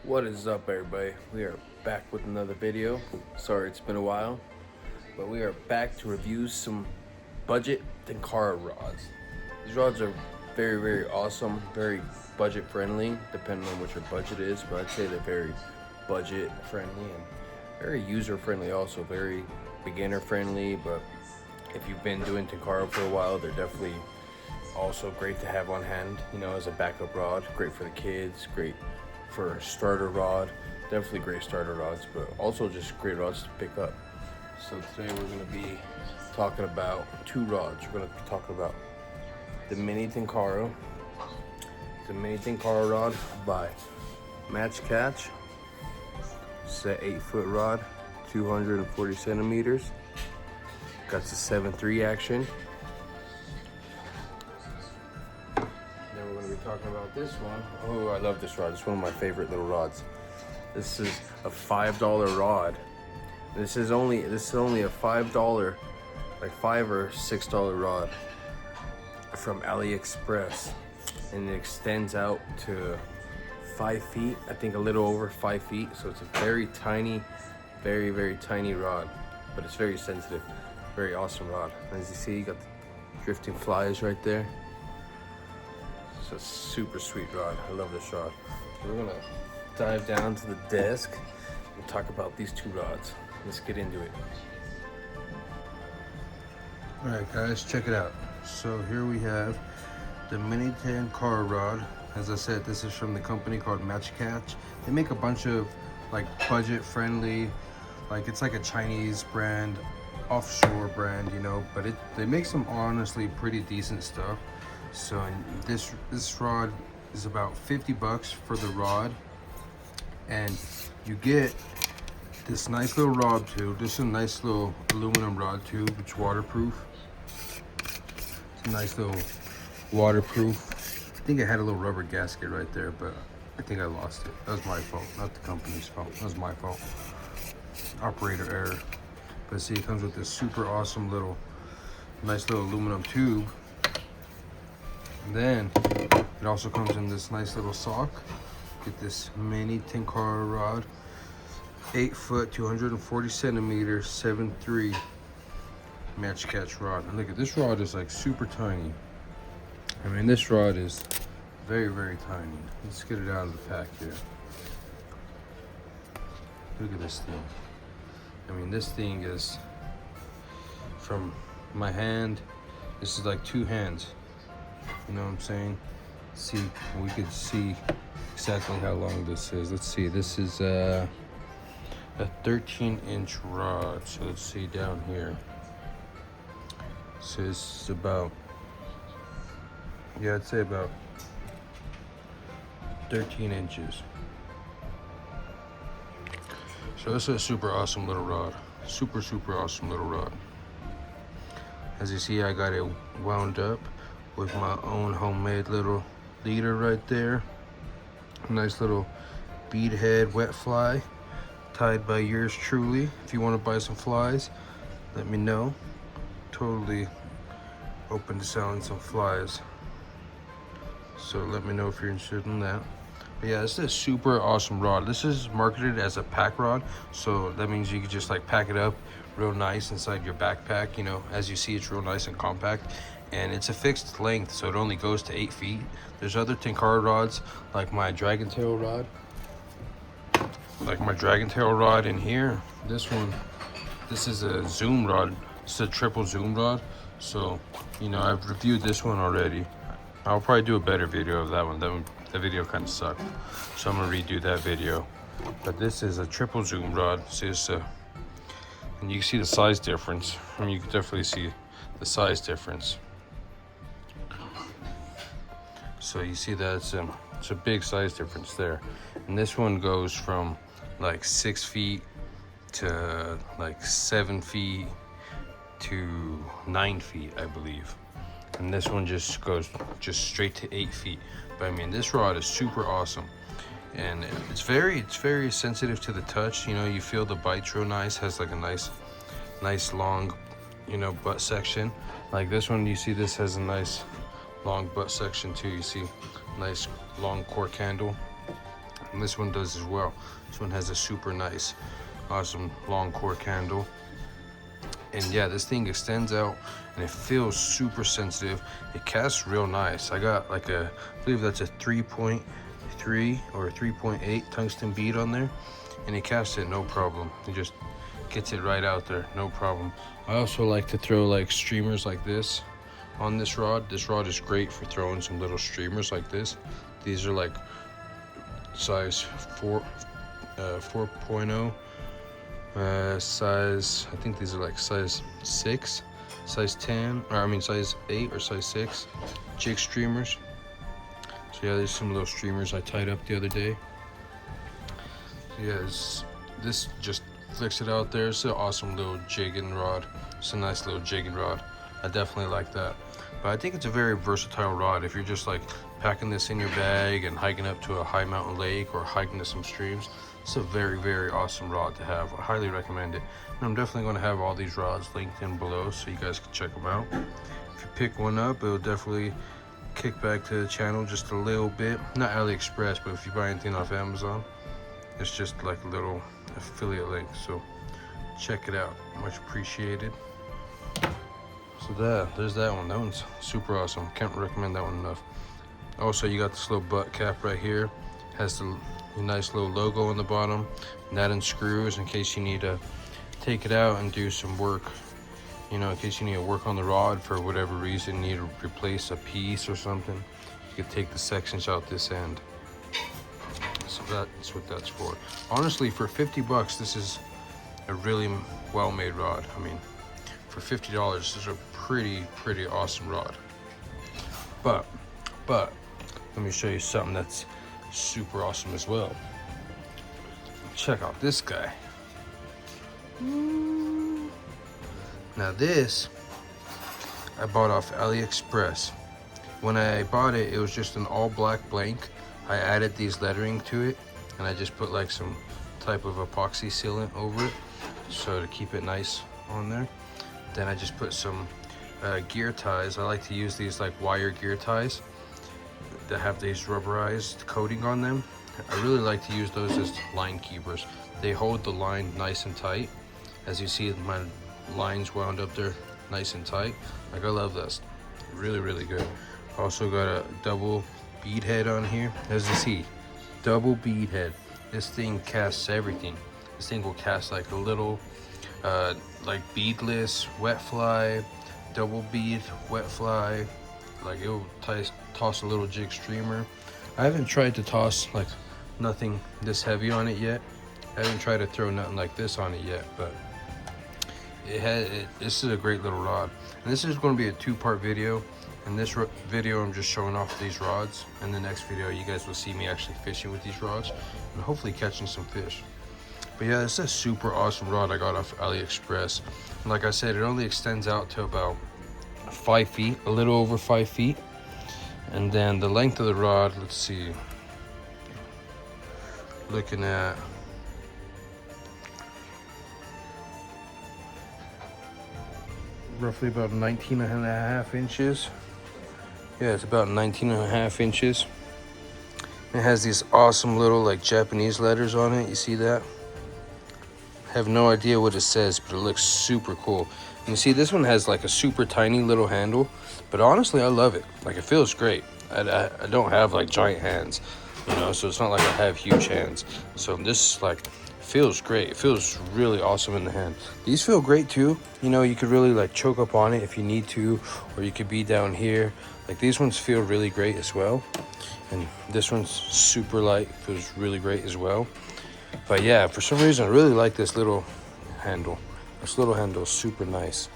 What is up, everybody? We are back with another video. Sorry it's been a while, but we are back to review some budget Tenkara rods. These rods are very awesome, very budget friendly, depending on what your budget is, but I'd say they're very budget friendly and very user friendly, also very beginner friendly. But if you've been doing Tenkara for a while, they're definitely also great to have on hand, you know, as a backup rod. Great for the kids, great for a starter rod. Definitely great starter rods, but also just great rods to pick up. So today we're going to be talking about two rods. We're going to be talking about the mini Tenkara. It's a mini Tenkara rod by Maxcatch. It's an 8-foot rod, 240 centimeters. Got the 7.3 action. We're going to be talking about this one. Oh, I love this rod. It's one of my favorite little rods. This is a $5 rod. This is only a $5, like $5 or $6 rod from AliExpress, and it extends out to 5 feet. I think a little over 5 feet. So it's a very tiny, very tiny rod, but it's very sensitive. Very awesome rod. As you see, you got the drifting flies right there. It's a super sweet rod. I love this rod. So we're gonna dive down to the desk and talk about these two rods. Let's get into it. All right, guys, check it out. So here we have the mini Tenkara rod. As I said, this is from the company called Maxcatch. They make a bunch of like budget friendly, like it's like a Chinese brand, offshore brand, you know, but they make some honestly pretty decent stuff. So this rod is about 50 bucks for the rod, and you get this nice little rod tube. This is a nice little aluminum rod tube. It's waterproof. It's a nice little waterproof. I think it had a little rubber gasket right there, but I think I lost it. That was my fault, not the company's fault. That was my fault. Operator error. But see, it comes with this super awesome little, nice little aluminum tube. And then it also comes in this nice little sock. Get this mini Tenkara rod, 8-foot, 240 centimeters, 7.3 Maxcatch rod. And look at this rod is like super tiny. I mean, this rod is very tiny. Let's get it out of the pack here. Look at this thing. I mean, this thing is from my hand. This is like 2 hands. You know what I'm saying? See, we could see exactly how long this is. Let's see, this is a 13-inch rod. So let's see down here. So this is about, yeah, I'd say about 13 inches. So this is a super awesome little rod. Super awesome little rod. As you see, I got it wound up with my own homemade little leader right there. Nice little bead head wet fly tied by yours truly. If you want to buy some flies, let me know. Totally open to selling some flies. So let me know if you're interested in that. But yeah, this is a super awesome rod. This is marketed as a pack rod, so that means you can just like pack it up real nice inside your backpack. You know, as you see, it's real nice and compact, and it's a fixed length, so it only goes to 8 feet. There's other Tenkara rods like my dragon tail rod, in here. This one, this is a zoom rod. It's a triple zoom rod. So, you know, I've reviewed this one already. I'll probably do a better video of that one. That video kind of sucked, so I'm gonna redo that video. But this is a triple zoom rod. So it's and you can see the size difference. I mean, you can definitely see the size difference. So you see that it's a big size difference there. And this one goes from like 6 feet to like 7 feet to 9 feet, I believe. And this one just goes straight to 8 feet. But I mean, this rod is super awesome, and it's very sensitive to the touch. You know, you feel the bite's real nice. Has like a nice long, you know, butt section. Like this one, you see this has a nice long butt section too. You see, nice long cork handle. and this one does as well. This one has a super nice, awesome long cork handle. And yeah, this thing extends out and it feels super sensitive. It casts real nice. I got like I believe that's a 3.3 or 3.8 tungsten bead on there, and it casts it no problem. It just gets it right out there, no problem. I also like to throw like streamers like this on this rod. This rod is great for throwing some little streamers like this. These are like size 4.0. Size, I think these are like size 6, size 10, or I mean size 8 or size 6 jig streamers. So yeah, there's some little streamers I tied up the other day. Yeah, this just flicks it out there. It's an awesome little jigging rod. It's a nice little jigging rod. I definitely like that. But I think it's a very versatile rod. If you're just like packing this in your bag and hiking up to a high mountain lake or hiking to some streams, it's a very, very awesome rod to have. I highly recommend it. And I'm definitely going to have all these rods linked in below so you guys can check them out. If you pick one up, it'll definitely kick back to the channel just a little bit. Not AliExpress, but if you buy anything off Amazon, it's just like a little affiliate link. So check it out. Much appreciated. So there's that one. That one's super awesome. Can't recommend that one enough. Also, you got this little butt cap right here. Has the nice little logo on the bottom, nut and screws in case you need to take it out and do some work, you know, in case you need to work on the rod for whatever reason, you need to replace a piece or something. You can take the sections out this end. So that's what that's for. Honestly, for 50 bucks, this is a really well-made rod. I mean, for $50, this is a pretty awesome rod. But let me show you something that's super awesome as well. Check out this guy. Now this I bought off AliExpress. When I bought it, it was just an all black blank. I added these lettering to it, and I just put like some type of epoxy sealant over it, so to keep it nice on there. Then I just put some gear ties. I like to use these like wire gear ties that have these rubberized coating on them. I really like to use those as line keepers. They hold the line nice and tight. As you see, my lines wound up there nice and tight. Like, I love this. Really good. Also got a double bead head on here. As you see, double bead head. This thing casts everything. This thing will cast like a little like beadless wet fly, double bead wet fly. Like, it will toss a little jig streamer. I haven't tried to toss like nothing this heavy on it yet. I haven't tried to throw nothing like this on it yet, but this is a great little rod. And this is going to be a two-part video. In this video, I'm just showing off these rods. In the next video, you guys will see me actually fishing with these rods and hopefully catching some fish. But yeah, this is a super awesome rod I got off AliExpress. And like I said, it only extends out to about 5 feet, a little over 5 feet. And then the length of the rod, let's see, looking at roughly about 19.5 inches. Yeah, it's about 19.5 inches. It has these awesome little like Japanese letters on it. You see that? I have no idea what it says, but it looks super cool. And you see, this one has like a super tiny little handle, but honestly, I love it. Like, it feels great. I don't have like giant hands, you know, so it's not like I have huge hands. So this like feels great. It feels really awesome in the hand. These feel great too. You know, you could really like choke up on it if you need to, or you could be down here. Like, these ones feel really great as well. And this one's super light, feels really great as well. But yeah, for some reason, I really like this little handle. This little handle is super nice.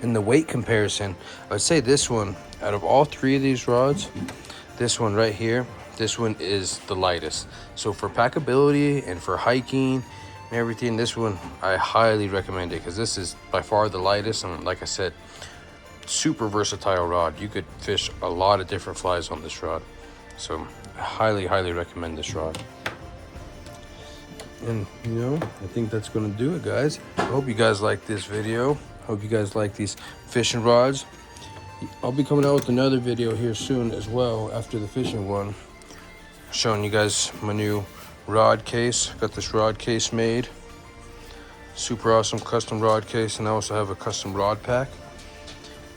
In the weight comparison, I'd say this one, out of all three of these rods, this one right here, this one is the lightest. So for packability and for hiking and everything, this one, I highly recommend it, because this is by far the lightest. And like I said, super versatile rod. You could fish a lot of different flies on this rod. So I highly recommend this rod. And you know, I think that's gonna do it, guys. I hope you guys like this video. Hope you guys like these fishing rods. I'll be coming out with another video here soon as well after the fishing one. showing you guys my new rod case. Got this rod case made. Super awesome custom rod case, and I also have a custom rod pack.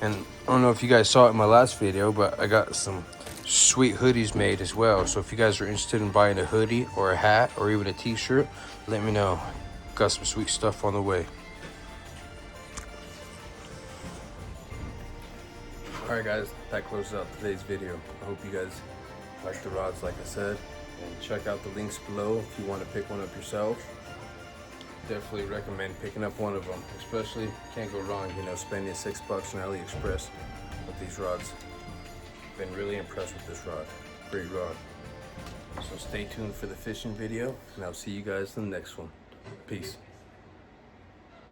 And I don't know if you guys saw it in my last video, but I got some sweet hoodies made as well. So if you guys are interested in buying a hoodie or a hat or even a t-shirt, let me know. Got some sweet stuff on the way. Alright guys, that closes out today's video. I hope you guys like the rods like I said. And check out the links below if you want to pick one up yourself. Definitely recommend picking up one of them. Especially, can't go wrong, you know, spending $6 on AliExpress with these rods. Been really impressed with this rod. Great rod. So stay tuned for the fishing video, and I'll see you guys in the next one. Peace.